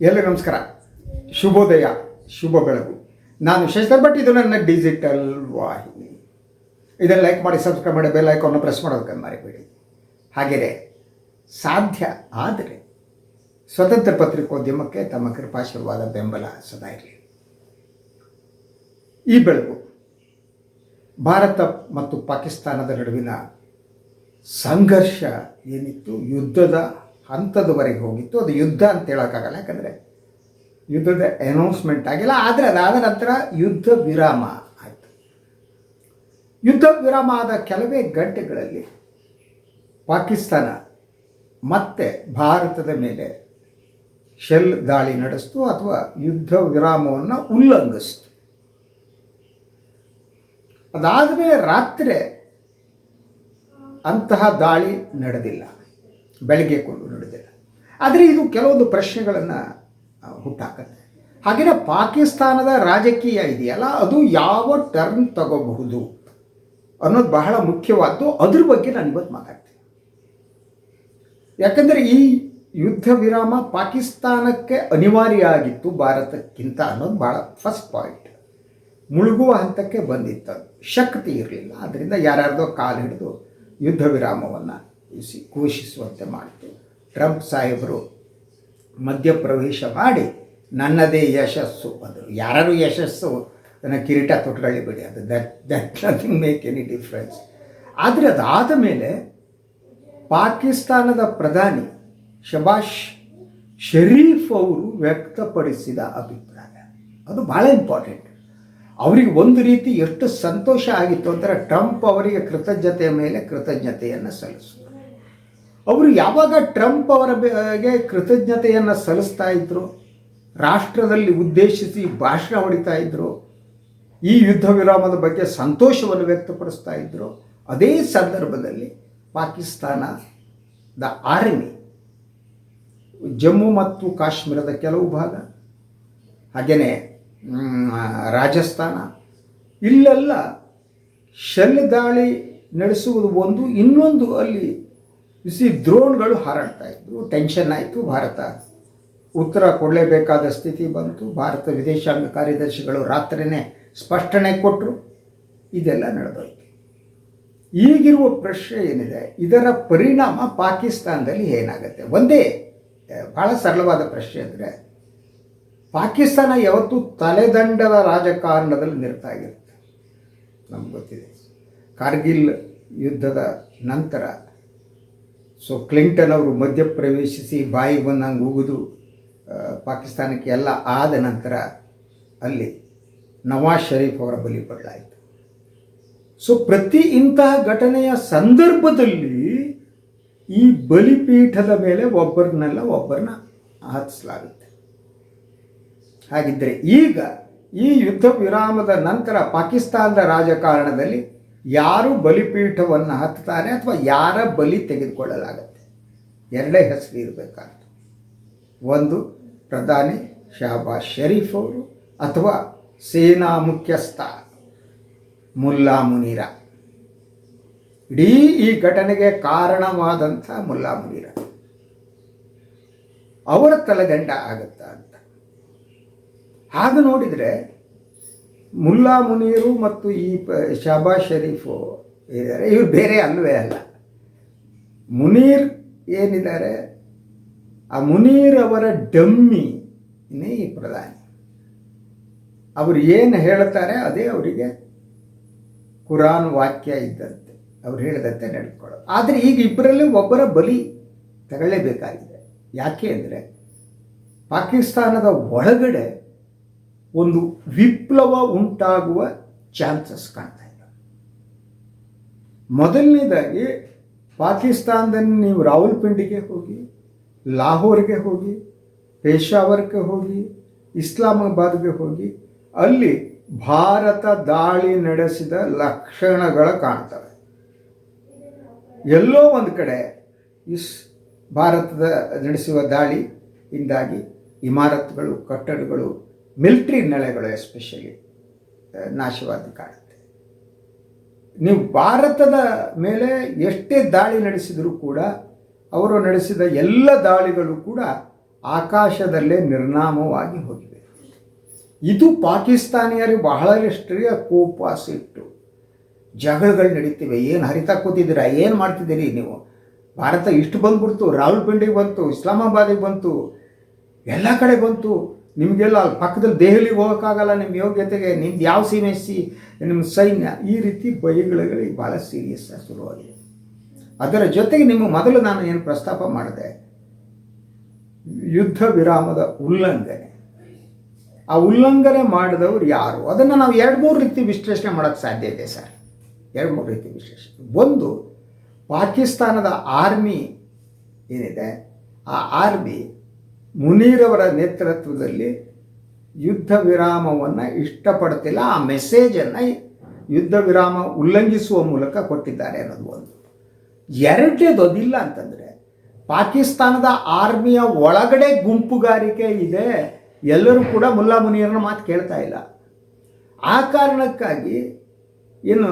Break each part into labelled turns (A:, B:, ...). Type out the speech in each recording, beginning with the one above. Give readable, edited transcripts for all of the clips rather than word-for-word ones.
A: ಎಲ್ಲರಿಗೂ ನಮಸ್ಕಾರ, ಶುಭೋದಯ, ಶುಭ ಬೆಳಗು. ನಾನು ಶಶಿಧರ್ ಭಟ್. ಇದು ನನ್ನ ಡಿಜಿಟಲ್ ವಾಹಿನಿ. ಇದನ್ನು ಲೈಕ್ ಮಾಡಿ, ಸಬ್ಸ್ಕ್ರೈಬ್ ಮಾಡಿ, ಬೆಲ್ ಐಕಾನ್ನ ಪ್ರೆಸ್ ಮಾಡೋದಕ್ಕೆ ಮರಿಬೇಡಿ. ಹಾಗೆಯೇ ಸಾಧ್ಯ ಆದರೆ ಸ್ವತಂತ್ರ ಪತ್ರಿಕೋದ್ಯಮಕ್ಕೆ ತಮ್ಮ ಕೃಪಾಶೀರ್ವಾದ ಬೆಂಬಲ ಸದಾ ಇರಲಿ. ಈ ಬೆಳಗು ಭಾರತ ಮತ್ತು ಪಾಕಿಸ್ತಾನದ ನಡುವಿನ ಸಂಘರ್ಷ ಏನಿತ್ತು, ಯುದ್ಧದ ಹಂತದವರೆಗೆ ಹೋಗಿತ್ತು. ಅದು ಯುದ್ಧ ಅಂತ ಹೇಳೋಕ್ಕಾಗಲ್ಲ, ಯಾಕಂದರೆ ಯುದ್ಧದ ಅನೌನ್ಸ್ಮೆಂಟ್ ಆಗಿಲ್ಲ. ಆದರೆ ಅದಾದ ನಂತರ ಯುದ್ಧ ವಿರಾಮ ಆಯಿತು. ಯುದ್ಧ ವಿರಾಮ ಆದ ಕೆಲವೇ ಗಂಟೆಗಳಲ್ಲಿ ಪಾಕಿಸ್ತಾನ ಮತ್ತೆ ಭಾರತದ ಮೇಲೆ ಶೆಲ್ ದಾಳಿ ನಡೆಸಿತು ಅಥವಾ ಯುದ್ಧ ವಿರಾಮವನ್ನು ಉಲ್ಲಂಘಿಸಿತು. ಅದಾದ ಮೇಲೆ ರಾತ್ರಿ ಅಂತಹ ದಾಳಿ ನಡೆದಿಲ್ಲ, ಬೆಳಗ್ಗೆ ಕೊಂಡು ನಡೆದಿಲ್ಲ. ಆದರೆ ಇದು ಕೆಲವೊಂದು ಪ್ರಶ್ನೆಗಳನ್ನು ಹುಟ್ಟಾಕತ್ತೆ. ಹಾಗೆಯೇ ಪಾಕಿಸ್ತಾನದ ರಾಜಕೀಯ ಇದೆಯಲ್ಲ, ಅದು ಯಾವ ಟರ್ನ್ ತಗೋಬಹುದು ಅನ್ನೋದು ಬಹಳ ಮುಖ್ಯವಾದ್ದು. ಅದ್ರ ಬಗ್ಗೆ ನಾನು ಇವತ್ತು ಮಾತಾಡ್ತೀನಿ. ಯಾಕಂದರೆ ಈ ಯುದ್ಧ ವಿರಾಮ ಪಾಕಿಸ್ತಾನಕ್ಕೆ ಅನಿವಾರ್ಯ ಆಗಿತ್ತು ಭಾರತಕ್ಕಿಂತ ಅನ್ನೋದು ಭಾಳ ಫಸ್ಟ್ ಪಾಯಿಂಟ್. ಮುಳುಗುವ ಹಂತಕ್ಕೆ ಬಂದಿತ್ತು, ಶಕ್ತಿ ಇರಲಿಲ್ಲ. ಆದ್ದರಿಂದ ಯಾರ್ಯಾರ್ದೋ ಕಾಲು ಹಿಡಿದು ಯುದ್ಧ ವಿರಾಮವನ್ನು ಘೋಷಿಸುವಂತೆ ಮಾಡಿತು. ಟ್ರಂಪ್ ಸಾಹೇಬರು ಮಧ್ಯಪ್ರವೇಶ ಮಾಡಿ ನನ್ನದೇ ಯಶಸ್ಸು ಅಂದರು. ಯಾರು ಯಶಸ್ಸು ಅದನ್ನು ಕಿರೀಟ ತೊಟ್ಕೊಳ್ಳಿ ಬಿಡಿ, ಅದು that nothing make any difference. ಆದರೆ ಅದಾದ ಮೇಲೆ ಪಾಕಿಸ್ತಾನದ ಪ್ರಧಾನಿ ಶಬಾಷ್ ಶರೀಫ್ ಅವರು ವ್ಯಕ್ತಪಡಿಸಿದ ಅಭಿಪ್ರಾಯ ಅದು ಭಾಳ ಇಂಪಾರ್ಟೆಂಟ್. ಅವರಿಗೆ ಒಂದು ರೀತಿ ಎಷ್ಟು ಸಂತೋಷ ಆಗಿತ್ತು ಅಂದರೆ ಟ್ರಂಪ್ ಅವರಿಗೆ ಕೃತಜ್ಞತೆಯ ಮೇಲೆ ಕೃತಜ್ಞತೆಯನ್ನು ಸಲ್ಲಿಸಿದರು. ಅವರು ಯಾವಾಗ ಟ್ರಂಪ್ ಅವರ ಬಗ್ಗೆ ಕೃತಜ್ಞತೆಯನ್ನು ಸಲ್ಲಿಸ್ತಾ ಇದ್ದರು, ರಾಷ್ಟ್ರದಲ್ಲಿ ಉದ್ದೇಶಿಸಿ ಭಾಷಣ ಹೊಡಿತಾ ಇದ್ದರು, ಈ ಯುದ್ಧ ವಿರಾಮದ ಬಗ್ಗೆ ಸಂತೋಷವನ್ನು ವ್ಯಕ್ತಪಡಿಸ್ತಾ ಇದ್ದರು, ಅದೇ ಸಂದರ್ಭದಲ್ಲಿ ಪಾಕಿಸ್ತಾನದ ಆರ್ಮಿ ಜಮ್ಮು ಮತ್ತು ಕಾಶ್ಮೀರದ ಕೆಲವು ಭಾಗ, ಹಾಗೆಯೇ ರಾಜಸ್ಥಾನ, ಇಲ್ಲೆಲ್ಲ ಶೆಲ್ ದಾಳಿ ನಡೆಸುವುದು ಒಂದು. ಇನ್ನೊಂದು ಅಲ್ಲಿ ಡ್ರೋನ್ಗಳು ಹಾರಾಡ್ತಾ ಇದ್ದರು. ಟೆನ್ಷನ್ ಆಯಿತು. ಭಾರತ ಉತ್ತರ ಕೊಡಲೇಬೇಕಾದ ಸ್ಥಿತಿ ಬಂತು. ಭಾರತ ವಿದೇಶಾಂಗ ಕಾರ್ಯದರ್ಶಿಗಳು ರಾತ್ರಿಯೇ ಸ್ಪಷ್ಟನೆ ಕೊಟ್ಟರು. ಇದೆಲ್ಲ ನಡೆದೋಯ್ತು. ಈಗಿರುವ ಪ್ರಶ್ನೆ ಏನಿದೆ, ಇದರ ಪರಿಣಾಮ ಪಾಕಿಸ್ತಾನದಲ್ಲಿ ಏನಾಗುತ್ತೆ? ಒಂದೇ ಭಾಳ ಸರಳವಾದ ಪ್ರಶ್ನೆ ಅಂದರೆ, ಪಾಕಿಸ್ತಾನ ಯಾವತ್ತೂ ತಲೆದಂಡದ ರಾಜಕಾರಣದಲ್ಲಿ ನಿರತಾಗಿರುತ್ತೆ. ನಮ್ಗೆ ಗೊತ್ತಿದೆ, ಕಾರ್ಗಿಲ್ ಯುದ್ಧದ ನಂತರ ಕ್ಲಿಂಟನ್ ಅವರು ಮಧ್ಯಪ್ರವೇಶಿಸಿ ಬಾಯಿ ಬಂದಂಗೆ ಉಗಿದು ಪಾಕಿಸ್ತಾನಕ್ಕೆ ಎಲ್ಲ ಆದ ನಂತರ ಅಲ್ಲಿ ನವಾಜ್ ಶರೀಫ್ ಅವರ ಬಲಿ ಪಡಲಾಯಿತು. ಪ್ರತಿ ಇಂತಹ ಘಟನೆಯ ಸಂದರ್ಭದಲ್ಲಿ ಈ ಬಲಿಪೀಠದ ಮೇಲೆ ಒಬ್ಬರನ್ನ ಹತ್ತಿಸಲಾಗುತ್ತೆ. ಹಾಗಿದ್ದರೆ ಈಗ ಈ ಯುದ್ಧ ವಿರಾಮದ ನಂತರ ಪಾಕಿಸ್ತಾನದ ರಾಜಕಾರಣದಲ್ಲಿ ಯಾರು ಬಲಿಪೀಠವನ್ನು ಹತ್ತುತ್ತಾರೆ ಅಥವಾ ಯಾರ ಬಲಿ ತೆಗೆದುಕೊಳ್ಳಲಾಗತ್ತೆ? ಎರಡೇ ಹೆಸರು ಇರಬೇಕಾಗ್ತದೆ. ಒಂದು ಪ್ರಧಾನಿ ಶಹಬಾಜ್ ಶರೀಫ್ ಅವರು ಅಥವಾ ಸೇನಾ ಮುಖ್ಯಸ್ಥ ಮುಲ್ಲಾ ಮುನೀರ. ಇಡೀ ಈ ಘಟನೆಗೆ ಕಾರಣವಾದಂಥ ಮುಲ್ಲಾ ಮುನೀರ ಅವರ ತಲೆದಂಡ ಆಗುತ್ತಾ ಅಂತ. ಹಾಗೆ ನೋಡಿದರೆ ಮುಲ್ಲಾ ಮುನೀರು ಮತ್ತು ಈ ಶಹಬಾಜ್ ಶರೀಫು ಇದ್ದಾರೆ, ಇವರು ಬೇರೆ ಅಲ್ಲವೇ ಅಲ್ಲ. ಮುನೀರ್ ಏನಿದ್ದಾರೆ, ಆ ಮುನೀರ್ ಅವರ ಡಮ್ಮಿನೇ ಈ ಪ್ರಧಾನಿ. ಅವರು ಏನು ಹೇಳ್ತಾರೆ ಅದೇ ಅವರಿಗೆ ಕುರಾನ್ ವಾಕ್ಯ ಇದ್ದಂತೆ, ಅವ್ರು ಹೇಳಿದಂತೆ ನಡೆದುಕೊಳ್ಳೋದು. ಆದರೆ ಈಗ ಇಬ್ಬರಲ್ಲಿ ಒಬ್ಬರ ಬಲಿ ತಗೊಳ್ಳೇಬೇಕಾಗಿದೆ. ಯಾಕೆ ಅಂದರೆ ಪಾಕಿಸ್ತಾನದ ಒಳಗಡೆ ಒಂದು ವಿಪ್ಲವ ಉಂಟಾಗುವ ಚಾನ್ಸಸ್ ಕಾಣ್ತಾ ಇದೆ. ಮೊದಲನೇದಾಗಿ ಪಾಕಿಸ್ತಾನದಲ್ಲಿ ನೀವು ರಾವಲ್ಪಿಂಡಿಗೆ ಹೋಗಿ, ಲಾಹೋರ್ಗೆ ಹೋಗಿ, ಪೇಶಾವರ್ಗೆ ಹೋಗಿ, ಇಸ್ಲಾಮಾಬಾದ್ಗೆ ಹೋಗಿ, ಅಲ್ಲಿ ಭಾರತ ದಾಳಿ ನಡೆಸಿದ ಲಕ್ಷಣಗಳು ಕಾಣ್ತವೆ. ಎಲ್ಲೋ ಒಂದು ಕಡೆ ಭಾರತದ ನಡೆಸುವ ದಾಳಿಯಿಂದಾಗಿ ಇಮಾರತ್ಗಳು, ಕಟ್ಟಡಗಳು, ಮಿಲಿಟ್ರಿ ನೆಲೆಗಳು ಎಸ್ಪೆಷಲಿ ನಾಶವಾದ ಕಾಣುತ್ತೆ. ನೀವು ಭಾರತದ ಮೇಲೆ ಎಷ್ಟೇ ದಾಳಿ ನಡೆಸಿದರೂ ಕೂಡ ಅವರು ನಡೆಸಿದ ಎಲ್ಲ ದಾಳಿಗಳು ಕೂಡ ಆಕಾಶದಲ್ಲೇ ನಿರ್ನಾಮವಾಗಿ ಹೋಗಿವೆ. ಇದು ಪಾಕಿಸ್ತಾನಿಯರಿಗೆ ಬಹಳಷ್ಟೇ ಕೋಪ ಸಿಟ್ಟು. ಜಗಳಗಳು ನಡೀತಿವೆ. ಏನು ಹರಿತಾ ಕೂತಿದ್ದೀರಾ, ಏನು ಮಾಡ್ತಿದ್ದೀರಿ ನೀವು? ಭಾರತ ಇಷ್ಟು ಬಂದ್ಬಿಡ್ತು, ರಾವಲ್ಪಿಂಡಿಗೆ ಬಂತು, ಇಸ್ಲಾಮಾಬಾದಿಗೆ ಬಂತು, ಎಲ್ಲ ಕಡೆ ಬಂತು. ನಿಮಗೆಲ್ಲ ಅಲ್ಲಿ ಪಕ್ಕದಲ್ಲಿ ದೆಹಲಿಗೆ ಹೋಗೋಕ್ಕಾಗಲ್ಲ ನಿಮ್ಮ ಯೋಗ್ಯತೆಗೆ, ನಿಮ್ದು ಯಾವ ಸೀಮೆ ನಿಮ್ಮ ಸೈನ್ಯ, ಈ ರೀತಿ ಬೈಗಳಿಗೆ ಭಾಳ ಸೀರಿಯಸ್ ಶುರುವಾಗಿದೆ. ಅದರ ಜೊತೆಗೆ ನಿಮ್ಮ ಮೊದಲು ನಾನು ಏನು ಪ್ರಸ್ತಾಪ ಮಾಡಿದೆ, ಯುದ್ಧ ವಿರಾಮದ ಉಲ್ಲಂಘನೆ. ಆ ಉಲ್ಲಂಘನೆ ಮಾಡಿದವರು ಯಾರು, ಅದನ್ನು ನಾವು 2-3 ರೀತಿ ವಿಶ್ಲೇಷಣೆ ಮಾಡೋಕ್ಕೆ ಸಾಧ್ಯ ಇದೆ ಸರ್. 2-3 ರೀತಿ ವಿಶ್ಲೇಷಣೆ. ಒಂದು, ಪಾಕಿಸ್ತಾನದ ಆರ್ಮಿ ಏನಿದೆ, ಆ ಆರ್ಮಿ ಮುನೀರವರ ನೇತೃತ್ವದಲ್ಲಿ ಯುದ್ಧ ವಿರಾಮವನ್ನು ಇಷ್ಟಪಡ್ತಿಲ್ಲ, ಆ ಮೆಸೇಜನ್ನು ಯುದ್ಧ ವಿರಾಮ ಉಲ್ಲಂಘಿಸುವ ಮೂಲಕ ಕೊಟ್ಟಿದ್ದಾರೆ ಅನ್ನೋದು ಒಂದು. ಎರಡನೇದು ಅದಿಲ್ಲ ಅಂತಂದರೆ, ಪಾಕಿಸ್ತಾನದ ಆರ್ಮಿಯ ಒಳಗಡೆ ಗುಂಪುಗಾರಿಕೆ ಇದೆ, ಎಲ್ಲರೂ ಕೂಡ ಮುಲ್ಲಾ ಮುನೀರನ ಮಾತು ಕೇಳ್ತಾ ಇಲ್ಲ. ಆ ಕಾರಣಕ್ಕಾಗಿ ಏನು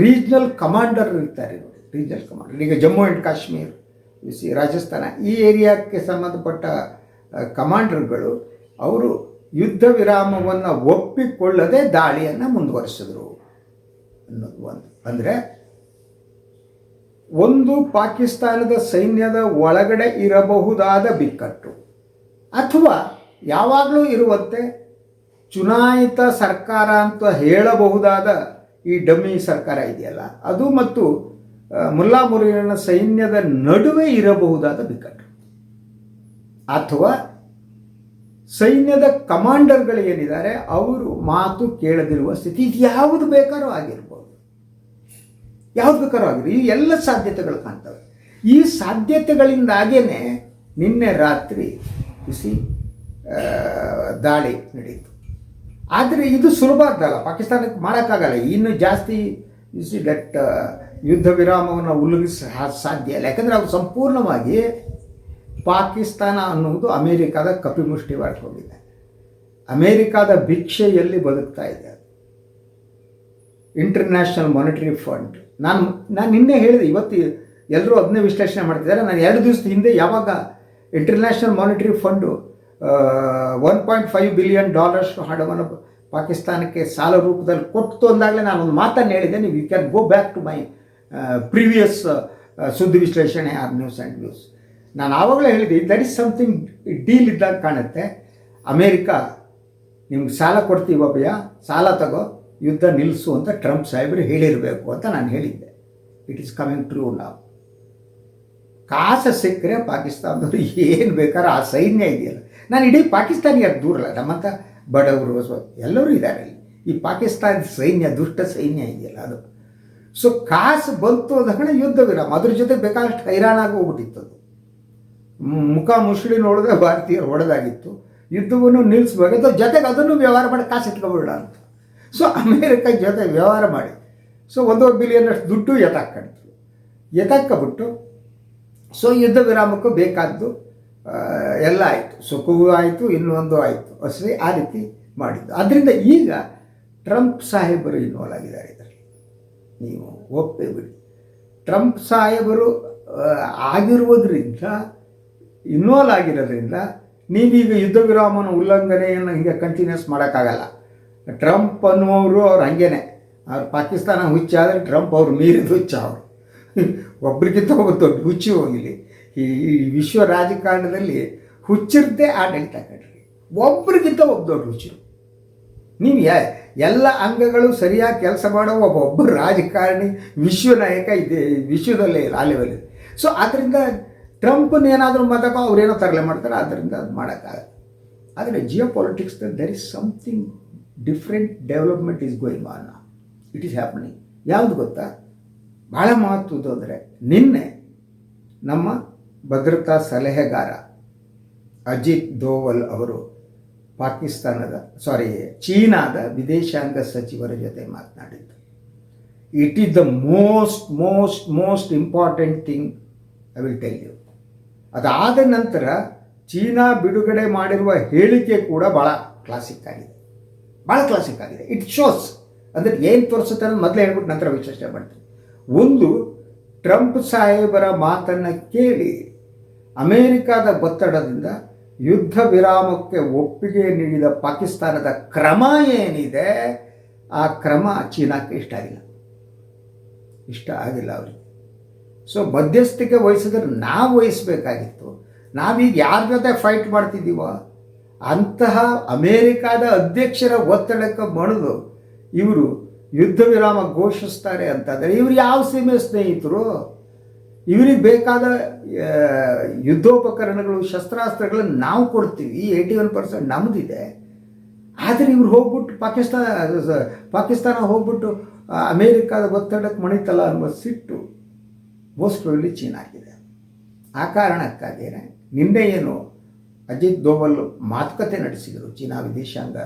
A: ರೀಜ್ನಲ್ ಕಮಾಂಡರ್ ಇರ್ತಾರೆ ನೋಡಿ, ರೀಜ್ನಲ್ ಕಮಾಂಡರ್. ಈಗ ಜಮ್ಮು ಆ್ಯಂಡ್ ಕಾಶ್ಮೀರ್, ರಾಜಸ್ಥಾನ, ಈ ಏರಿಯಾಕ್ಕೆ ಸಂಬಂಧಪಟ್ಟ ಕಮಾಂಡರ್ಗಳು ಅವರು ಯುದ್ಧ ವಿರಾಮವನ್ನು ಒಪ್ಪಿಕೊಳ್ಳದೆ ದಾಳಿಯನ್ನು ಮುಂದುವರಿಸಿದ್ರು ಅನ್ನೋದು ಒಂದು. ಅಂದರೆ ಒಂದು, ಪಾಕಿಸ್ತಾನದ ಸೈನ್ಯದ ಒಳಗಡೆ ಇರಬಹುದಾದ ಬಿಕ್ಕಟ್ಟು, ಅಥವಾ ಯಾವಾಗಲೂ ಇರುವಂತೆ ಚುನಾಯಿತ ಸರ್ಕಾರ ಅಂತ ಹೇಳಬಹುದಾದ ಈ ಡಮ್ಮಿ ಸರ್ಕಾರ ಇದೆಯಲ್ಲ ಅದು, ಮತ್ತು ಮುಲ್ಲಾ ಮುನೀರನ ಸೈನ್ಯದ ನಡುವೆ ಇರಬಹುದಾದ ಬಿಕ್ಕಟ್ಟು, ಅಥವಾ ಸೈನ್ಯದ ಕಮಾಂಡರ್ಗಳು ಏನಿದ್ದಾರೆ ಅವರು ಮಾತು ಕೇಳದಿರುವ ಸ್ಥಿತಿ. ಇದು ಯಾವುದು ಬೇಕಾದ್ರೂ ಆಗಿರ್ಬೋದು, ಯಾವುದು ಬೇಕಾದ್ರೂ ಆಗಿರ್ಬೋದು. ಈ ಎಲ್ಲ ಸಾಧ್ಯತೆಗಳು ಕಾಣ್ತವೆ. ಈ ಸಾಧ್ಯತೆಗಳಿಂದಾಗೇ ನಿನ್ನೆ ರಾತ್ರಿ ದಾಳಿ ನಡೀತು. ಆದರೆ ಇದು ಸುಲಭ ಅಲ್ಲ, ಪಾಕಿಸ್ತಾನಕ್ಕೆ ಮಾಡೋಕ್ಕಾಗಲ್ಲ. ಇನ್ನು ಜಾಸ್ತಿ ದಟ್ ಯುದ್ಧ ವಿರಾಮವನ್ನು ಉಲ್ಲಂಘಿಸ ಸಾಧ್ಯ ಇಲ್ಲ. ಯಾಕಂದರೆ ಅವರು ಸಂಪೂರ್ಣವಾಗಿ ಪಾಕಿಸ್ತಾನ ಅನ್ನುವುದು ಅಮೇರಿಕಾದ ಕಪಿಮುಷ್ಟಿ ಮಾಡ್ಕೊಂಡಿದೆ. ಅಮೇರಿಕಾದ ಭಿಕ್ಷೆಯಲ್ಲಿ ಬದುಕ್ತಾ ಇದೆ. ಇಂಟರ್ನ್ಯಾಷನಲ್ ಮಾನಿಟರಿ ಫಂಡ್, ನಾನು ನಿನ್ನೆ ಹೇಳಿದೆ, ಇವತ್ತು ಎಲ್ಲರೂ ಅದನ್ನೇ ವಿಶ್ಲೇಷಣೆ ಮಾಡ್ತಿದ್ದಾರೆ. ನಾನು 2 ದಿವಸದ ಹಿಂದೆ ಯಾವಾಗ ಇಂಟರ್ನ್ಯಾಷನಲ್ ಮಾನಿಟರಿ ಫಂಡು $1.5 ಬಿಲಿಯನ್ ಹಣವನ್ನು ಪಾಕಿಸ್ತಾನಕ್ಕೆ ಸಾಲ ರೂಪದಲ್ಲಿ ಕೊಟ್ಟು ಅಂದಾಗಲೇ ನಾನೊಂದು ಮಾತನ್ನು ಹೇಳಿದೆ. ನೀವು you can go back to my previous ಸುದ್ದಿ ವಿಶ್ಲೇಷಣೆ ಆರ್ ನ್ಯೂಸ್ ಆ್ಯಂಡ್ ವ್ಯೂಸ್. ನಾನು ಆವಾಗಲೇ ಹೇಳಿದೆ, ದಟ್ ಈಸ್ ಸಮಥಿಂಗ್ ಡೀಲ್ ಇದ್ದಾಗ ಕಾಣುತ್ತೆ. ಅಮೇರಿಕಾ ನಿಮ್ಗೆ ಸಾಲ ಕೊಡ್ತೀವ ಭಯ, ಸಾಲ ತಗೋ, ಯುದ್ಧ ನಿಲ್ಲಿಸು ಅಂತ ಟ್ರಂಪ್ ಸಾಹೇಬರು ಹೇಳಿರಬೇಕು ಅಂತ ನಾನು ಹೇಳಿದ್ದೆ. ಇಟ್ ಈಸ್ ಕಮಿಂಗ್ ಟ್ರೂ ನಾವು. ಕಾಸು ಸಿಕ್ಕರೆ ಪಾಕಿಸ್ತಾನದವರು ಏನು ಬೇಕಾದ್ರೆ ಆ ಸೈನ್ಯ ಇದೆಯಲ್ಲ, ನಾನು ಇಡೀ ಪಾಕಿಸ್ತಾನಿಯರು ದೂರಲ್ಲ, ನಮ್ಮಂಥ ಬಡವರು ಎಲ್ಲರೂ ಇದ್ದಾರೆ ಅಲ್ಲಿ. ಈ ಪಾಕಿಸ್ತಾನದ ಸೈನ್ಯ, ದುಷ್ಟ ಸೈನ್ಯ ಇದೆಯಲ್ಲ ಅದು. ಸೊ ಕಾಸು ಬಂತು ಅಂದ ಯುದ್ಧ ವಿರಾಮ, ಅದ್ರ ಜೊತೆ ಬೇಕಾದಷ್ಟು ಹೈರಾಣಾಗಿ ಹೋಗ್ಬಿಟ್ಟಿತ್ತು. ಅದು ಮುಖ ಮುಸುಳಿ ನೋಡಿದ್ರೆ ಭಾರತೀಯರು ಹೊಡೆದಾಗಿತ್ತು. ಯುದ್ಧವನ್ನು ನಿಲ್ಲಿಸ್ಬೇಕು, ಜೊತೆಗೆ ಅದನ್ನು ವ್ಯವಹಾರ ಮಾಡಿ ಕಾಸು ಇಟ್ಕೊಬಿಡ ಅಂತ. ಸೊ ಅಮೇರಿಕ ಜೊತೆ ವ್ಯವಹಾರ ಮಾಡಿ ಸೊ $1.5 ಬಿಲಿಯನ್ ದುಡ್ಡು ಎತ್ತಕ್ಕೊಬಿಟ್ಟು ಸೊ ಯುದ್ಧ ವಿರಾಮಕ್ಕೂ ಬೇಕಾದ್ದು ಎಲ್ಲ ಆಯಿತು, ಸುಖವೂ ಆಯಿತು, ಇನ್ನೊಂದು ಆಯಿತು ಅಷ್ಟೇ. ಆ ರೀತಿ ಮಾಡಿದ್ದು. ಆದ್ದರಿಂದ ಈಗ ಟ್ರಂಪ್ ಸಾಹೇಬರು ಇನ್ವಾಲ್ವ್ ಆಗಿದ್ದಾರೆ ಇದರಲ್ಲಿ, ನೀವು ಒಪ್ಪೇ ಬಿಡಿ. ಟ್ರಂಪ್ ಸಾಹೇಬರು ಆಗಿರುವುದರಿಂದ, ಇನ್ವಾಲ್ವ್ ಆಗಿರೋದ್ರಿಂದ ನೀವೀಗ ಯುದ್ಧ ವಿರಾಮನ ಉಲ್ಲಂಘನೆಯನ್ನು ಹೀಗೆ ಕಂಟಿನ್ಯೂಸ್ ಮಾಡೋಕ್ಕಾಗಲ್ಲ. ಟ್ರಂಪ್ ಅನ್ನುವರು ಅವ್ರು ಹಾಗೇನೆ, ಅವ್ರು ಪಾಕಿಸ್ತಾನ ಹುಚ್ಚ ಆದರೆ ಟ್ರಂಪ್ ಅವ್ರು ಮೀರಿದ ಹುಚ್ಚ. ಅವರು ಒಬ್ರಿಗಿಂತ ಒಬ್ಬ ದೊಡ್ಡ ಹುಚ್ಚಿ ಹೋಗಿಲಿ. ಈ ವಿಶ್ವ ರಾಜಕಾರಣದಲ್ಲಿ ಹುಚ್ಚಿರದೆ ಆಡಳಿತ ಕಣ್ರಿ, ಒಬ್ರಿಗಿಂತ ಒಬ್ಬ ದೊಡ್ಡ ಹುಚ್ಚರು. ನೀವು ಎಲ್ಲ ಅಂಗಗಳು ಸರಿಯಾಗಿ ಕೆಲಸ ಮಾಡೋ ಒಬ್ಬೊಬ್ಬರು ರಾಜಕಾರಣಿ, ವಿಶ್ವ ನಾಯಕ ಇದೆ, ವಿಶ್ವದಲ್ಲೇ ಇಲ್ಲ ಆ ಲೆವೆಲ್. ಸೊ ಆದ್ದರಿಂದ ಟ್ರಂಪ್ನೇನಾದರೂ ಮಾತಾಡೋ ಅವ್ರೇನೋ ತರಲೆ ಮಾಡ್ತಾರೆ, ಆದ್ದರಿಂದ ಅದು ಮಾಡೋಕ್ಕಾಗಲ್ಲ. ಆದರೆ Jio politics there is something different development is going on, it is happening. ಯಾವುದು ಗೊತ್ತಾ, ಭಾಳ ಮಹತ್ವದ್ದು ಅಂದರೆ, ನಿನ್ನೆ ನಮ್ಮ ಭದ್ರತಾ ಸಲಹೆಗಾರ ಅಜಿತ್ ದೋವಲ್ ಅವರು ಚೀನಾದ ವಿದೇಶಾಂಗ ಸಚಿವರ ಜೊತೆ ಮಾತನಾಡಿದ್ದು. It is the most important thing I will tell you. ಅದಾದ ನಂತರ ಚೀನಾ ಬಿಡುಗಡೆ ಮಾಡಿರುವ ಹೇಳಿಕೆ ಕೂಡ ಭಾಳ ಕ್ಲಾಸಿಕ್ ಆಗಿದೆ. ಇಟ್ ಶೋಸ್ ಅಂದರೆ ಏನು ತೋರಿಸುತ್ತೆ ಅನ್ನೋದು ಮೊದಲೇ ಹೇಳ್ಬಿಟ್ಟು ನಂತರ ವಿಶ್ಲೇಷಣೆ ಮಾಡ್ತೀನಿ. ಒಂದು, ಟ್ರಂಪ್ ಸಾಹೇಬರ ಮಾತನ್ನು ಕೇಳಿ ಅಮೇರಿಕಾದ ಒತ್ತಡದಿಂದ ಯುದ್ಧ ವಿರಾಮಕ್ಕೆ ಒಪ್ಪಿಗೆ ನೀಡಿದ ಪಾಕಿಸ್ತಾನದ ಕ್ರಮ ಏನಿದೆ ಆ ಕ್ರಮ ಚೀನಾಕ್ಕೆ ಇಷ್ಟ ಆಗಿಲ್ಲ ಅವರಿಗೆ. ಸೊ ಮಧ್ಯಸ್ಥಿಕೆ ವಹಿಸಿದ್ರೆ ನಾವು ವಹಿಸಬೇಕಾಗಿತ್ತು. ನಾವೀಗ ಯಾರ ಜೊತೆ ಫೈಟ್ ಮಾಡ್ತಿದ್ದೀವೋ ಅಂತಹ ಅಮೇರಿಕಾದ ಅಧ್ಯಕ್ಷರ ಒತ್ತಡಕ್ಕೆ ಮಣಿದು ಇವರು ಯುದ್ಧ ವಿರಾಮ ಘೋಷಿಸ್ತಾರೆ ಅಂತಂದರೆ ಇವರು ಯಾವ ಸೀಮೆ ಸ್ನೇಹಿತರು? ಇವರಿಗೆ ಬೇಕಾದ ಯುದ್ಧೋಪಕರಣಗಳು, ಶಸ್ತ್ರಾಸ್ತ್ರಗಳನ್ನು ನಾವು ಕೊಡ್ತೀವಿ, 81% ನಮ್ಮದಿದೆ. ಆದರೆ ಇವ್ರು ಹೋಗ್ಬಿಟ್ಟು ಪಾಕಿಸ್ತಾನ ಹೋಗ್ಬಿಟ್ಟು ಅಮೇರಿಕಾದ ಒತ್ತಡಕ್ಕೆ ಮಣಿತಲ್ಲ ಅನ್ನೋ ಸಿಟ್ಟು ಮೋಸ್ಟ್ಲಿ ಚೀನಾಗಿದೆ. ಆ ಕಾರಣಕ್ಕಾಗಿಯೇ ನಿನ್ನೆ ಏನು ಅಜಿತ್ ದೋವಲ್ ಮಾತುಕತೆ ನಡೆಸಿದರು ಚೀನಾ ವಿದೇಶಾಂಗ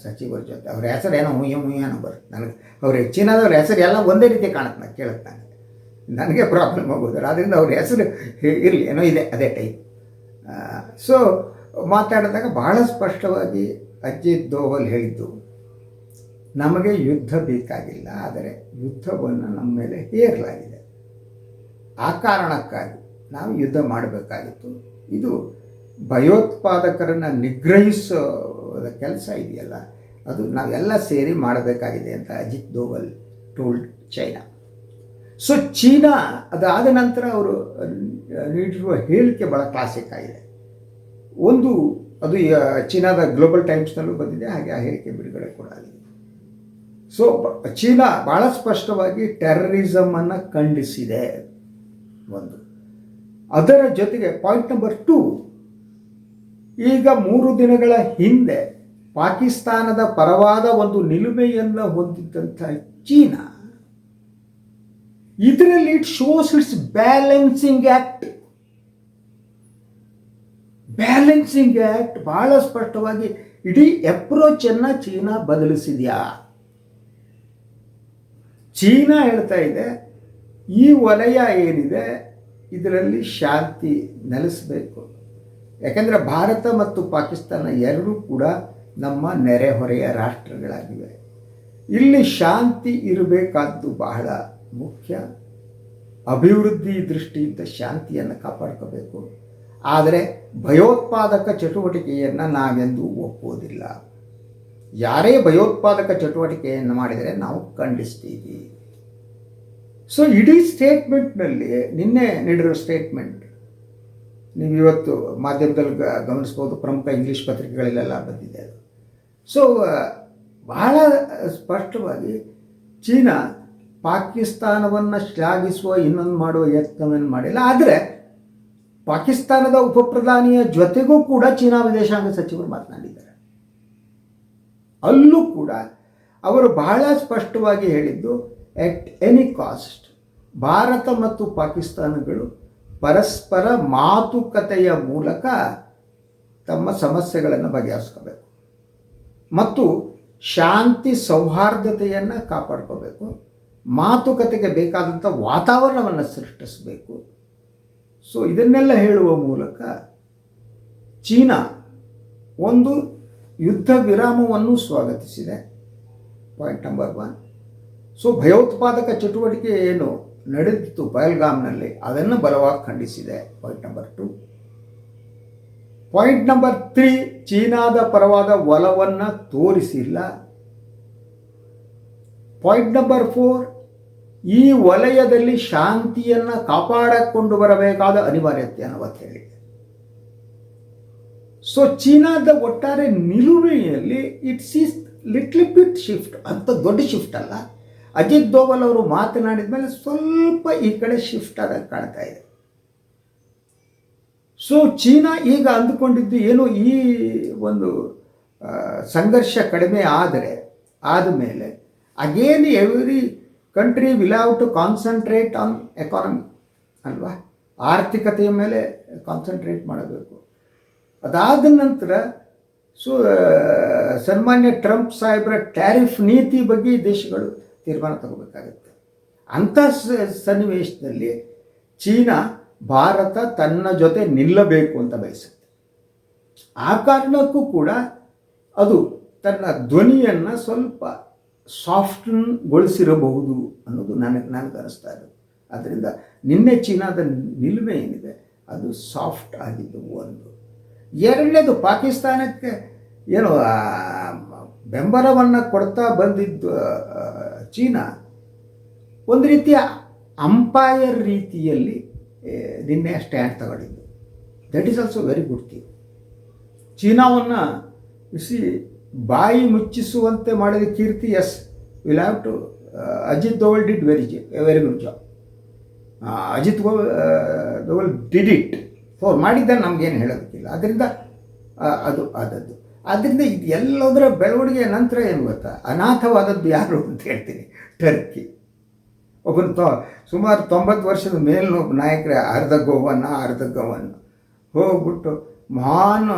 A: ಸಚಿವರ ಜೊತೆ. ಅವ್ರ ಹೆಸರು ಏನೋ ಹುಯ್ಯನೋ ಬರುತ್ತೆ ನನಗೆ. ಅವ್ರಿಗೆ ಚೀನಾದವ್ರ ಹೆಸರು ಎಲ್ಲ ಒಂದೇ ರೀತಿ ಕಾಣುತ್ತೆ, ನಾನು ಕೇಳುತ್ತೆ ನನಗೆ ಪ್ರಾಬ್ಲಮ್ ಆಗೋದಿಲ್ಲ. ಆದ್ದರಿಂದ ಅವ್ರ ಹೆಸರು ಇರಲಿ, ಏನೋ ಇದೆ ಅದೇ ಟೈಪ್. ಸೊ ಮಾತಾಡಿದಾಗ ಬಹಳ ಸ್ಪಷ್ಟವಾಗಿ ಅಜಿತ್ ದೋವಲ್ ಹೇಳಿದ್ದು, ನಮಗೆ ಯುದ್ಧ ಬೇಕಾಗಿಲ್ಲ, ಆದರೆ ಯುದ್ಧವನ್ನು ನಮ್ಮ ಮೇಲೆ ಹೇರಲಾಗಿದೆ. ಆ ಕಾರಣಕ್ಕಾಗಿ ನಾವು ಯುದ್ಧ ಮಾಡಬೇಕಾಗಿತ್ತು. ಇದು ಭಯೋತ್ಪಾದಕರನ್ನು ನಿಗ್ರಹಿಸೋದ ಕೆಲಸ ಇದೆಯಲ್ಲ, ಅದು ನಾವೆಲ್ಲ ಸೇರಿ ಮಾಡಬೇಕಾಗಿದೆ ಅಂತ Ajit Doval told China. So ಚೀನಾ ಅದಾದ ನಂತರ ಅವರು ನೀಡಿರುವ ಹೇಳಿಕೆ ಭಾಳ ಕ್ಲಾಸಿಕ್ ಆಗಿದೆ. ಒಂದು ಅದು ಚೀನಾದ ಗ್ಲೋಬಲ್ ಟೈಮ್ಸ್ನಲ್ಲೂ ಬಂದಿದೆ, ಹಾಗೆ ಆ ಹೇಳಿಕೆ ಬಿಡುಗಡೆ ಕೂಡ ಆಗಿದೆ. ಸೊ ಚೀನಾ ಭಾಳ ಸ್ಪಷ್ಟವಾಗಿ ಟೆರರಿಸಮನ್ನು ಖಂಡಿಸಿದೆ ಒಂದು. ಅದರ ಜೊತೆಗೆ ಪಾಯಿಂಟ್ ನಂಬರ್ 2, ಈಗ 3 ದಿನಗಳ ಹಿಂದೆ ಪಾಕಿಸ್ತಾನದ ಪರವಾದ ಒಂದು ನಿಲುಮೆಯನ್ನು ಹೊಂದಿದ್ದಂಥ ಚೀನಾ ಇದರಲ್ಲಿ it shows it's balancing act ಬಹಳ ಸ್ಪಷ್ಟವಾಗಿ ಇಡೀ ಅಪ್ರೋಚನ್ನು ಚೀನಾ ಬದಲಿಸಿದ್ಯಾ. ಚೀನಾ ಹೇಳ್ತಾ ಇದೆ, ಈ ವಲಯ ಏನಿದೆ ಇದರಲ್ಲಿ ಶಾಂತಿ ನೆಲೆಸಬೇಕು. ಯಾಕೆಂದರೆ ಭಾರತ ಮತ್ತು ಪಾಕಿಸ್ತಾನ ಎರಡೂ ಕೂಡ ನಮ್ಮ ನೆರೆಹೊರೆಯ ರಾಷ್ಟ್ರಗಳಾಗಿವೆ. ಇಲ್ಲಿ ಶಾಂತಿ ಇರಬೇಕಾದ್ದು ಬಹಳ ಮುಖ್ಯ. ಅಭಿವೃದ್ಧಿ ದೃಷ್ಟಿಯಿಂದ ಶಾಂತಿಯನ್ನು ಕಾಪಾಡ್ಕೋಬೇಕು. ಆದರೆ ಭಯೋತ್ಪಾದಕ ಚಟುವಟಿಕೆಯನ್ನು ನಾವೆಂದೂ ಒಪ್ಪೋದಿಲ್ಲ. ಯಾರೇ ಭಯೋತ್ಪಾದಕ ಚಟುವಟಿಕೆಯನ್ನು ಮಾಡಿದರೆ ನಾವು ಖಂಡಿಸ್ತೀವಿ. ಸೊ ಇಡೀ ಸ್ಟೇಟ್ಮೆಂಟ್ನಲ್ಲಿ ನಿನ್ನೆ ನೀಡಿರೋ ಸ್ಟೇಟ್ಮೆಂಟ್ ನೀವು ಇವತ್ತು ಮಾಧ್ಯಮದಲ್ಲಿ ಗಮನಿಸ್ಬೋದು, ಪ್ರಮುಖ ಇಂಗ್ಲೀಷ್ ಪತ್ರಿಕೆಗಳಲ್ಲೆಲ್ಲ ಬಂದಿದೆ ಅದು. ಸೊ ಬಹಳ ಸ್ಪಷ್ಟವಾಗಿ ಚೀನಾ ಪಾಕಿಸ್ತಾನವನ್ನು ಶ್ಲಾಘಿಸುವ ಇನ್ನೊಂದು ಮಾಡುವ ಯತ್ನವನ್ನು ಮಾಡಿಲ್ಲ. ಆದರೆ ಪಾಕಿಸ್ತಾನದ ಉಪಪ್ರಧಾನಿಯ ಜೊತೆಗೂ ಕೂಡ ಚೀನಾ ವಿದೇಶಾಂಗ ಸಚಿವರು ಮಾತನಾಡಿದ್ದಾರೆ. ಅಲ್ಲೂ ಕೂಡ ಅವರು ಬಹಳ ಸ್ಪಷ್ಟವಾಗಿ ಹೇಳಿದ್ದು, ಎಟ್ ಎನಿ ಕಾಸ್ಟ್ ಭಾರತ ಮತ್ತು ಪಾಕಿಸ್ತಾನಗಳು ಪರಸ್ಪರ ಮಾತುಕತೆಯ ಮೂಲಕ ತಮ್ಮ ಸಮಸ್ಯೆಗಳನ್ನು ಬಗೆಹರಿಸ್ಕೋಬೇಕು ಮತ್ತು ಶಾಂತಿ ಸೌಹಾರ್ದತೆಯನ್ನು ಕಾಪಾಡ್ಕೋಬೇಕು. ಮಾತುಕತೆಗೆ ಬೇಕಾದಂಥ ವಾತಾವರಣವನ್ನು ಸೃಷ್ಟಿಸಬೇಕು. ಸೊ ಇದನ್ನೆಲ್ಲ ಹೇಳುವ ಮೂಲಕ ಚೀನಾ ಒಂದು ಯುದ್ಧ ವಿರಾಮವನ್ನು ಸ್ವಾಗತಿಸಿದೆ, ಪಾಯಿಂಟ್ ನಂಬರ್ 1. ಸೊ ಭಯೋತ್ಪಾದಕ ಚಟುವಟಿಕೆ ಏನು ನಡೆದಿತ್ತು ಪಹಲ್ಗಾಮ್ನಲ್ಲಿ ಅದನ್ನು ಬಲವಾಗಿ ಖಂಡಿಸಿದೆ, ಪಾಯಿಂಟ್ ನಂಬರ್ 2. ಪಾಯಿಂಟ್ ನಂಬರ್ 3, ಚೀನಾದ ಪರವಾದ ಒಲವನ್ನು ತೋರಿಸಿಲ್ಲ. ಪಾಯಿಂಟ್ ನಂಬರ್ 4, ಈ ವಲಯದಲ್ಲಿ ಶಾಂತಿಯನ್ನು ಕಾಪಾಡಿಕೊಂಡು ಬರಬೇಕಾದ ಅನಿವಾರ್ಯತೆಯನ್ನು ಒತ್ತಿ ಹೇಳಿದೆ. ಸೊ ಚೀನಾದ ಒಟ್ಟಾರೆ ನಿಲುಮೆಯಲ್ಲಿ it's is little bit shift, ಅಂತ ದೊಡ್ಡ ಶಿಫ್ಟ್ ಅಲ್ಲ. ಅಜಿತ್ ದೋವಲ್ ಅವರು ಮಾತನಾಡಿದ ಮೇಲೆ ಸ್ವಲ್ಪ ಈ ಕಡೆ ಶಿಫ್ಟ್ ಆದಾಗ ಕಾಣ್ತಾ ಇದೆ. ಸೊ ಚೀನಾ ಈಗ ಅಂದುಕೊಂಡಿದ್ದು ಏನು, ಈ ಒಂದು ಸಂಘರ್ಷ ಕಡಿಮೆ ಆದ ಮೇಲೆ again every country will have to concentrate on economy ಅಲ್ವಾ, ಆರ್ಥಿಕತೆಯ ಮೇಲೆ ಕಾನ್ಸಂಟ್ರೇಟ್ ಮಾಡಬೇಕು. ಅದಾದ ನಂತರ ಸನ್ಮಾನ್ಯ ಟ್ರಂಪ್ ಸಾಹೇಬರ ಟ್ಯಾರಿಫ್ ನೀತಿ ಬಗ್ಗೆ ದೇಶಗಳು ತೀರ್ಮಾನ ತಗೋಬೇಕಾಗುತ್ತೆ. ಅಂಥ ಸನ್ನಿವೇಶದಲ್ಲಿ ಚೀನಾ ಭಾರತ ತನ್ನ ಜೊತೆ ನಿಲ್ಲಬೇಕು ಅಂತ ಬಯಸುತ್ತೆ. ಆ ಕಾರಣಕ್ಕೂ ಕೂಡ ಅದು ತನ್ನ ಧ್ವನಿಯನ್ನು ಸ್ವಲ್ಪ ಸಾಫ್ಟ್ಗೊಳಿಸಿರಬಹುದು ಅನ್ನೋದು ನನಗನ್ನಿಸ್ತಾ ಇರೋದು. ಆದ್ದರಿಂದ ನಿನ್ನೆ ಚೀನಾದ ನಿಲುಮೆ ಏನಿದೆ ಅದು ಸಾಫ್ಟ್ ಆಗಿದ್ದು ಒಂದು. ಎರಡನೇದು ಪಾಕಿಸ್ತಾನಕ್ಕೆ ಏನು ಬೆಂಬಲವನ್ನು ಕೊಡ್ತಾ ಬಂದಿದ್ದು ಚೀನಾ ಒಂದು ರೀತಿಯ ಅಂಪೈರ್ ರೀತಿಯಲ್ಲಿ ನಿನ್ನೆ ಸ್ಟ್ಯಾಂಡ್ ತಗೊಂಡಿದ್ದು. That is also very good thing. ಚೀನಾವನ್ನು ಬಾಯಿ ಮುಚ್ಚಿಸುವಂತೆ ಮಾಡಿದ ಕೀರ್ತಿ, yes, will have to. Ajit Doval did very good job. Ajit Doval did it for ಮಾಡಿದ್ದರೆ ನಮಗೇನು ಹೇಳೋದಕ್ಕಿಲ್ಲ. ಅದರಿಂದ ಅದು ಆದದ್ದು. ಆದ್ದರಿಂದ ಇದು ಎಲ್ಲದರ ಬೆಳವಣಿಗೆಯ ನಂತರ ಏನು ಗೊತ್ತಾ, ಅನಾಥವಾದದ್ದು ಯಾರು ಅಂತ ಹೇಳ್ತೀನಿ, ಟರ್ಕಿ. ಒಬ್ಬನು ಸುಮಾರು 90 ವರ್ಷದ ಮೇಲಿನ ಒಬ್ಬ ನಾಯಕರೇ ಅರ್ಧ ಗೋವನ್ನು ಹೋಗ್ಬಿಟ್ಟು ಮಹಾನ್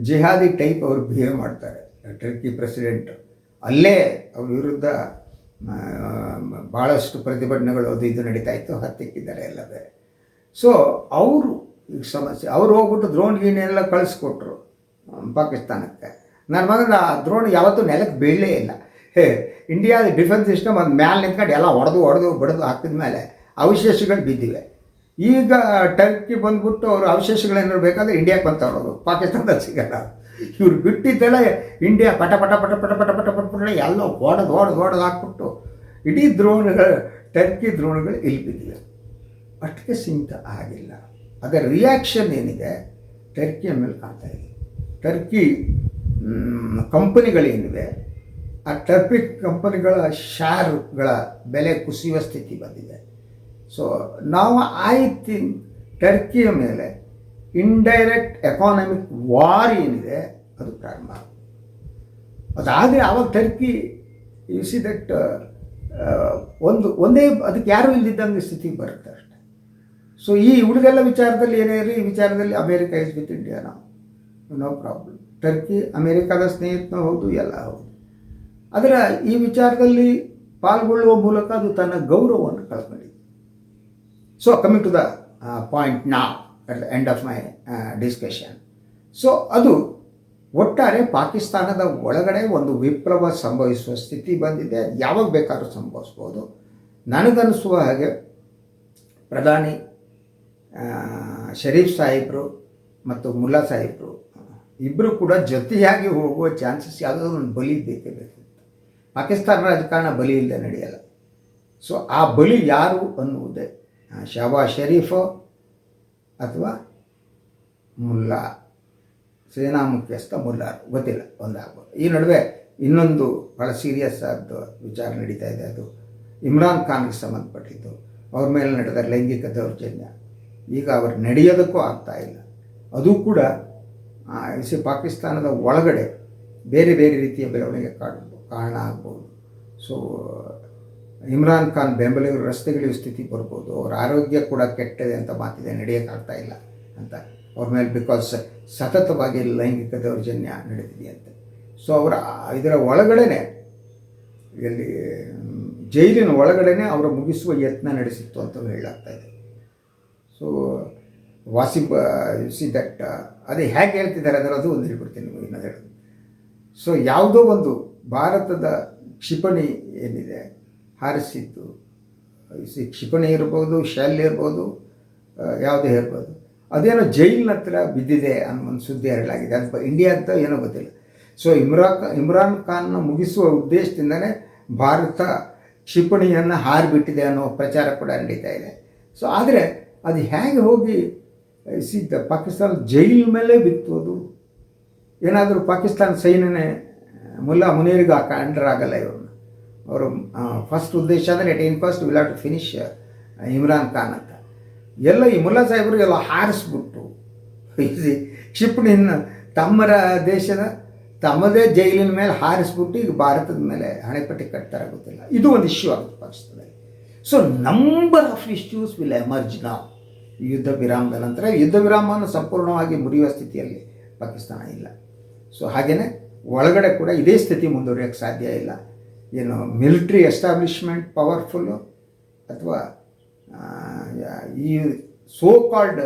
A: ಜಿಹಾದಿ ಟೈಪ್ ಅವರು ಬಿಹೇವ್ ಮಾಡ್ತಾರೆ. ಟರ್ಕಿ ಪ್ರೆಸಿಡೆಂಟ್ ಅಲ್ಲೇ ಅವ್ರ ವಿರುದ್ಧ ಭಾಳಷ್ಟು ಪ್ರತಿಭಟನೆಗಳು ಅದು ಇದು ನಡೀತಾ ಇತ್ತು, ಹತ್ತಿಕ್ಕಿದ್ದಾರೆ ಎಲ್ಲ ಬೇರೆ. ಸೊ ಅವರು ಸಮಸ್ಯೆ, ಅವರು ಹೋಗ್ಬಿಟ್ಟು ದ್ರೋಣ್ ಗೀಣೆಲ್ಲ ಕಳಿಸ್ಕೊಟ್ರು ಪಾಕಿಸ್ತಾನಕ್ಕೆ. ನನ್ನ ಮಗನ ಆ ದ್ರೋಣ್ ಯಾವತ್ತೂ ನೆಲಕ್ಕೆ ಬೀಳಲೇ ಇಲ್ಲ. ಇಂಡಿಯಾದ ಡಿಫೆನ್ಸ್ ಸಿಸ್ಟಮ್ ಅದು ಮ್ಯಾಲೆ ನಿಂತ್ಕೊಂಡು ಎಲ್ಲ ಹೊಡೆದು ಬಡಿದು ಹಾಕಿದ ಮೇಲೆ ಅವಶೇಷಗಳು ಬಿದ್ದಿವೆ. ಈಗ ಟರ್ಕಿ ಬಂದ್ಬಿಟ್ಟು ಅವರು ಅವಶೇಷಗಳೇನಾದ್ರು ಬೇಕಾದರೆ ಇಂಡಿಯಾಕ್ಕೆ ಬಂತವ್ರು, ಪಾಕಿಸ್ತಾನದಲ್ಲಿ ಸಿಗಲ್ಲ. ಇವ್ರು ಬಿಟ್ಟಿದ್ದೆಲ್ಲ ಇಂಡಿಯಾ ಪಟ ಎಲ್ಲ ಹೊಡೆದು ಹಾಕ್ಬಿಟ್ಟು ಇಡೀ ದ್ರೋಣಗಳು, ಟರ್ಕಿ ದ್ರೋಣಗಳು ಇಲ್ಲಿ ಬಿದ್ದಿವೆ. ಅಷ್ಟಕ್ಕೆ ಸೀಮಿತ ಆಗಿಲ್ಲ. ಅದರ ರಿಯಾಕ್ಷನ್ ಏನಿದೆ ಟರ್ಕಿಯ ಮೇಲೆ ಕಾಣ್ತಾ ಇದೆ. ಟರ್ಕಿ ಕಂಪನಿಗಳೇನಿವೆ, ಆ ಟರ್ಕಿ ಕಂಪನಿಗಳ ಶೇರುಗಳ ಬೆಲೆ ಕುಸಿಯುವ ಸ್ಥಿತಿ ಬಂದಿದೆ. ಸೊ ನಾವು ಐ ಥಿಂಕ್ ಟರ್ಕಿಯ ಮೇಲೆ ಇಂಡೈರೆಕ್ಟ್ ಎಕಾನಮಿಕ್ ವಾರ್ ಏನಿದೆ ಅದು ಪ್ರಾರಂಭ ಆಗುತ್ತೆ. ಅದಾದರೆ ಆವಾಗ ಟರ್ಕಿ ಯು ಸಿ ದಟ್ ಒಂದೇ ಅದಕ್ಕೆ ಯಾರೂ ಇಲ್ದಿದ್ದಂಗೆ ಸ್ಥಿತಿಗೆ ಬರುತ್ತೆ ಅಷ್ಟೆ. ಸೊ ಈ ಉಳಿದೆಲ್ಲ ವಿಚಾರದಲ್ಲಿ ಏನೇ ಇರಲಿ, ಈ ವಿಚಾರದಲ್ಲಿ America is with India, no problem. Turkey ಅಮೇರಿಕಾದ ಸ್ನೇಹಿತನೂ ಹೌದು, ಎಲ್ಲ ಹೌದು. ಅದರ ಈ ವಿಚಾರದಲ್ಲಿ ಪಾಲ್ಗೊಳ್ಳುವ ಮೂಲಕ ಅದು ತನ್ನ ಗೌರವವನ್ನು ಕಳ್ಕೊಂಡಿದೆ. So coming to the point ನಾವ್ at the end of my discussion. So ಅದು ಒಟ್ಟಾರೆ ಪಾಕಿಸ್ತಾನದ ಒಳಗಡೆ ಒಂದು ವಿಪ್ಲವ ಸಂಭವಿಸುವ ಸ್ಥಿತಿ ಬಂದಿದೆ. ಯಾವಾಗ ಬೇಕಾದ್ರೂ ಸಂಭವಿಸ್ಬೋದು. ನನಗನ್ನಿಸುವ ಹಾಗೆ ಪ್ರಧಾನಿ ಶರೀಫ್ ಸಾಹೇಬರು ಮತ್ತು ಮುಲ್ಲಾ ಸಾಹೇಬರು ಇಬ್ಬರು ಕೂಡ ಜೊತೆಯಾಗಿ ಹೋಗುವ ಚಾನ್ಸಸ್ ಯಾವುದಾದ್ರೂ ಒಂದು ಬಲಿ ಬೇಕೇ ಬೇಕು. ಪಾಕಿಸ್ತಾನ ರಾಜಕಾರಣ ಬಲಿ ಇಲ್ಲದೆ ನಡೆಯಲ್ಲ. ಸೊ ಆ ಬಲಿ ಯಾರು ಅನ್ನುವುದೇ ಶಹಬಾಜ್ ಶರೀಫೋ ಅಥವಾ ಮುಲ್ಲಾ, ಸೇನಾ ಮುಖ್ಯಸ್ಥ ಮುಲ್ಲಾರು, ಗೊತ್ತಿಲ್ಲ, ಒಂದಾಗ್ಬೋದು. ಈ ನಡುವೆ ಇನ್ನೊಂದು ಭಾಳ ಸೀರಿಯಸ್ ಆದ ವಿಚಾರ ನಡೀತಾ ಇದೆ. ಅದು ಇಮ್ರಾನ್ ಖಾನ್ಗೆ ಸಂಬಂಧಪಟ್ಟಿದ್ದು. ಅವ್ರ ಮೇಲೆ ನಡೆದ ಲೈಂಗಿಕ ದೌರ್ಜನ್ಯ ಈಗ ಅವರು ನಡೆಯೋದಕ್ಕೂ ಆಗ್ತಾ ಇಲ್ಲ. ಅದು ಕೂಡ ಪಾಕಿಸ್ತಾನದ ಒಳಗಡೆ ಬೇರೆ ಬೇರೆ ರೀತಿಯ ಬೆಳವಣಿಗೆ ಕಾರಣ ಆಗ್ಬೋದು. ಸೊ ಇಮ್ರಾನ್ ಖಾನ್ ಬೆಂಬಲಿಗರು ರಸ್ತೆಗಳಿಗೆ ಸ್ಥಿತಿ ಬರ್ಬೋದು. ಅವ್ರ ಆರೋಗ್ಯ ಕೂಡ ಕೆಟ್ಟಿದೆ ಅಂತ ಮಾತಿದೆ, ನಡೆಯೋಕ್ಕಾಗ್ತಾ ಇಲ್ಲ ಅಂತ ಅವ್ರ ಮೇಲೆ, ಬಿಕಾಸ್ ಸತತವಾಗಿ ಲೈಂಗಿಕ ದೌರ್ಜನ್ಯ ನಡೆದಿದೆಯಂತೆ. ಸೊ ಅವರ ಇದರ ಒಳಗಡೆ ಇಲ್ಲಿ ಜೈಲಿನ ಒಳಗಡೆ ಅವರ ಮುಗಿಸುವ ಯತ್ನ ನಡೆಸಿತ್ತು ಅಂತ ಹೇಳಾಗ್ತಾ ಇದೆ. ಸೊ ವಾಸಿಫ್ ಸಿ ದಟ್ ಅದೇ ಹೇಗೆ ಹೇಳ್ತಿದ್ದಾರೆ ಅದರದು ಒಂದು ಹೇಳ್ಬಿಡ್ತೀನಿ ನಿಮಗೆ ಇನ್ನೊಂದು ಹೇಳೋದು. ಸೊ ಯಾವುದೋ ಒಂದು ಭಾರತದ ಕ್ಷಿಪಣಿ ಏನಿದೆ ಹಾರಿಸಿದ್ದು, ಕ್ಷಿಪಣಿ ಇರ್ಬೋದು, ಶೆಲ್ ಇರ್ಬೋದು, ಯಾವುದೇ ಇರ್ಬೋದು, ಅದೇನೋ ಜೈಲಿನ ಹತ್ರ ಬಿದ್ದಿದೆ ಅನ್ನೋ ಒಂದು ಸುದ್ದಿ ಹರಡಲಾಗಿದೆ. ಅದು ಇಂಡಿಯಾ ಅಂತ ಏನೋ ಗೊತ್ತಿಲ್ಲ. ಸೊ ಇಮ್ರಾನ್ ಖಾನ್ನ ಮುಗಿಸುವ ಉದ್ದೇಶದಿಂದಲೇ ಭಾರತ ಕ್ಷಿಪಣಿಯನ್ನು ಹಾರಿಬಿಟ್ಟಿದೆ ಅನ್ನೋ ಪ್ರಚಾರ ಕೂಡ ನಡೀತಾ ಇದೆ. ಸೊ ಆದರೆ ಅದು ಹೇಗೆ ಹೋಗಿ ಪಾಕಿಸ್ತಾನ ಜೈಲ್ ಮೇಲೆ ಬಿತ್ತು? ಅದು ಏನಾದರೂ ಪಾಕಿಸ್ತಾನ ಸೈನ್ಯನೇ ಮುಲ್ಲಾ ಮುನೀರ್ಗೆ ಅಂಡರ್ ಆಗಲ್ಲ ಇವ್ರನ್ನ. ಅವರು ಫಸ್ಟ್ ಉದ್ದೇಶ ಅಂದರೆ at in first will have to finish Imran Khan ಅಂತ. ಎಲ್ಲ ಈ ಮುಲ್ಲಾ ಸಾಹೇಬರಿಗೆಲ್ಲ ಹಾರಿಸ್ಬಿಟ್ಟು ಕ್ಷಿಪಣಿಯನ್ನು ದೇಶದ ತಮ್ಮದೇ ಜೈಲಿನ ಮೇಲೆ ಹಾರಿಸ್ಬಿಟ್ಟು ಈಗ ಭಾರತದ ಮೇಲೆ ಹಣೆಪಟ್ಟಿ ಕಟ್ತಾರೆ, ಗೊತ್ತಿಲ್ಲ. ಇದು ಒಂದು ಇಶ್ಯೂ ಆಗುತ್ತೆ ಪಾಕಿಸ್ತಾನದಲ್ಲಿ. So number of issues will emerge ನಾವು ಯುದ್ಧ ವಿರಾಮದ ನಂತರ. ಯುದ್ಧ ವಿರಾಮವನ್ನು ಸಂಪೂರ್ಣವಾಗಿ ಮುರಿಯುವ ಸ್ಥಿತಿಯಲ್ಲಿ ಪಾಕಿಸ್ತಾನ ಇಲ್ಲ. ಸೊ ಹಾಗೆಯೇ ಒಳಗಡೆ ಕೂಡ ಇದೇ ಸ್ಥಿತಿ ಮುಂದುವರಿಯೋಕ್ಕೆ ಸಾಧ್ಯ ಇಲ್ಲ. ಏನು ಮಿಲಿಟ್ರಿ ಎಸ್ಟಾಬ್ಲಿಷ್ಮೆಂಟ್ ಪವರ್ಫುಲ್ಲು ಅಥವಾ ಈ so called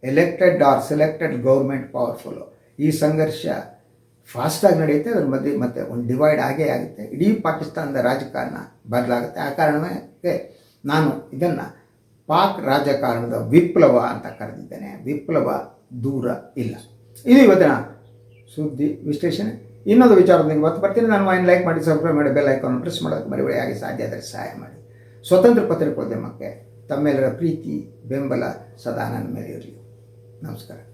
A: elected R selected government powerful, ಈ ಸಂಘರ್ಷ ಫಾಸ್ಟಾಗಿ ನಡೆಯುತ್ತೆ. ಅದ್ರ ಮಧ್ಯೆ ಮತ್ತೆ ಒಂದು ಡಿವೈಡ್ ಆಗೇ ಆಗುತ್ತೆ. ಇಡೀ ಪಾಕಿಸ್ತಾನದ ರಾಜಕಾರಣ ಬದಲಾಗುತ್ತೆ. ಆ ಕಾರಣಕ್ಕೆ ನಾನು ಇದನ್ನು ಪಾಕ್ ರಾಜಕಾರಣದ ವಿಪ್ಲವ ಅಂತ ಕರೆದಿದ್ದೇನೆ. ವಿಪ್ಲವ ದೂರ ಇಲ್ಲ. ಇದು ಇವತ್ತಿನ ಸುದ್ದಿ ವಿಶ್ಲೇಷಣೆ. ಇನ್ನೊಂದು ವಿಚಾರದೊಂದಿಗೆ ಮತ್ತೆ ಬರ್ತೀನಿ. ನಾನು ವಾಯಿನ್ ಲೈಕ್ ಮಾಡಿ, ಸಬ್ಸ್ಕ್ರೈಬ್ ಮಾಡಿ, ಬೆಲ್ ಐಕಾನ್ ಪ್ರೆಸ್ ಮಾಡೋಕ್ಕೆ ಮರಿಬೇಡಿ. ಹಾಗೆ ಸಾಧ್ಯ ಆದರೆ ಸಹಾಯ ಮಾಡಿ. ಸ್ವತಂತ್ರ ಪತ್ರಿಕೋದ್ಯಮಕ್ಕೆ ತಮ್ಮೆಲ್ಲರ ಪ್ರೀತಿ ಬೆಂಬಲ ಸದಾ ನನ್ನ ಮೇಲೆ ಇರಲಿ. ನಮಸ್ಕಾರ.